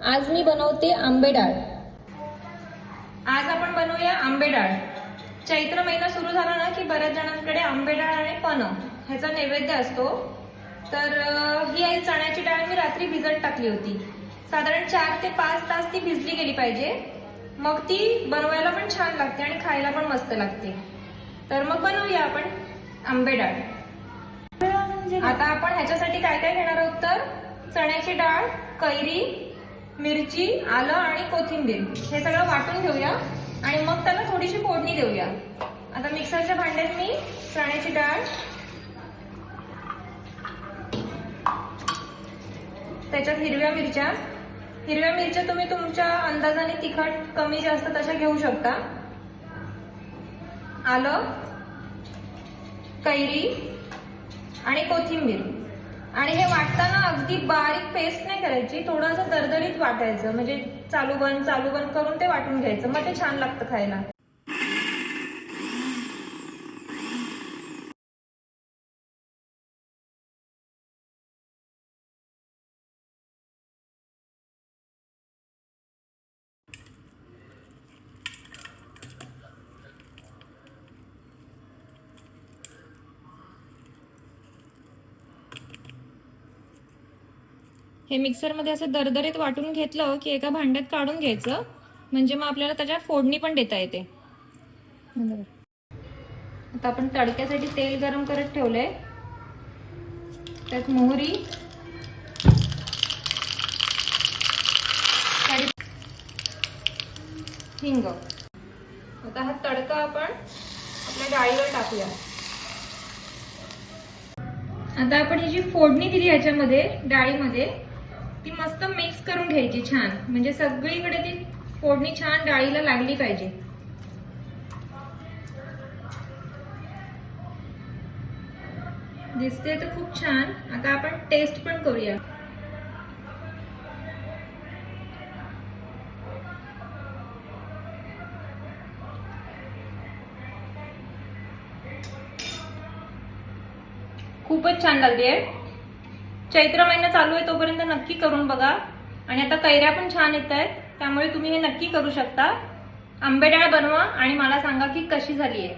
आज मी बनवते आंबे डाळ। आज आपण बनवूया आंबे डाळ। चैत्र महिना सुरू झाला ना की बऱ्याच जणांकडे आंबे डाळ आणि पन्ह ह्याचा नैवेद्य असतो। तर ही आहे चण्याची डाळ, मी रात्री भिजत टाकली होती। साधारण 4 ते 5 तास ती भिजली गेली पाहिजे, मग ती बनवायला पण छान लागते आणि खायला पण मस्त लागते। तर मग बनवूया आपण आंबे डाळ। आता आपण ह्याच्यासाठी काय काय घेणार आहोत तर चण्याची डाळ, कैरी, मिरची, आलं आणि कोथिंबीर हे सगळं वाटून घेऊया आणि मग त्याला थोडीशी फोडणी देऊया। आता मिक्सरच्या भांड्यात मी चण्याची डाळ, त्याच्यात हिरव्या मिरच्या तुम्ही तुमच्या अंदाजाने तिखट कमी जास्त तशा घेऊ शकता, आलं, कैरी आणि कोथिंबीर। आणि हे वाटताना अगदी बारीक पेस्ट नाही करायची, थोडंसं दरदरीत वाटायचं, म्हणजे चालू बंद करून ते वाटून घ्यायचं, मग ते छान लागतं खायला। हे मिक्सरमध्ये असं दरदरीत वाटून घेतलं की एका भांड्यात काढून घ्यायचं, म्हणजे मग आपल्याला त्याच्यात फोडणी पण देता येते। आता आपण तडक्यासाठी तेल गरम करत ठेवलंय, त्यात मोहरी, हिंग। आता हा तडका आपण आपल्या डाळीवर टाकूया। आता आपण ही जी फोडणी दिली ह्याच्यामध्ये डाळीमध्ये, ती मस्त मिक्स करून घ्यायची छान, म्हणजे सगळीकडे ती फोडणी छान डाळीला लागली पाहिजे। दिसते तर खूप छान। आता आपण टेस्ट पण करूया। खूपच छान लागलीये। चैत्र महिना चालू आहे तोपर्यंत नक्की करून बघा। आणि आता कैऱ्या पण छान येत आहेत, त्यामुळे तुम्ही हे नक्की करू शकता। आंबे डाळ बनवा आणि मला सांगा की कशी झालीये।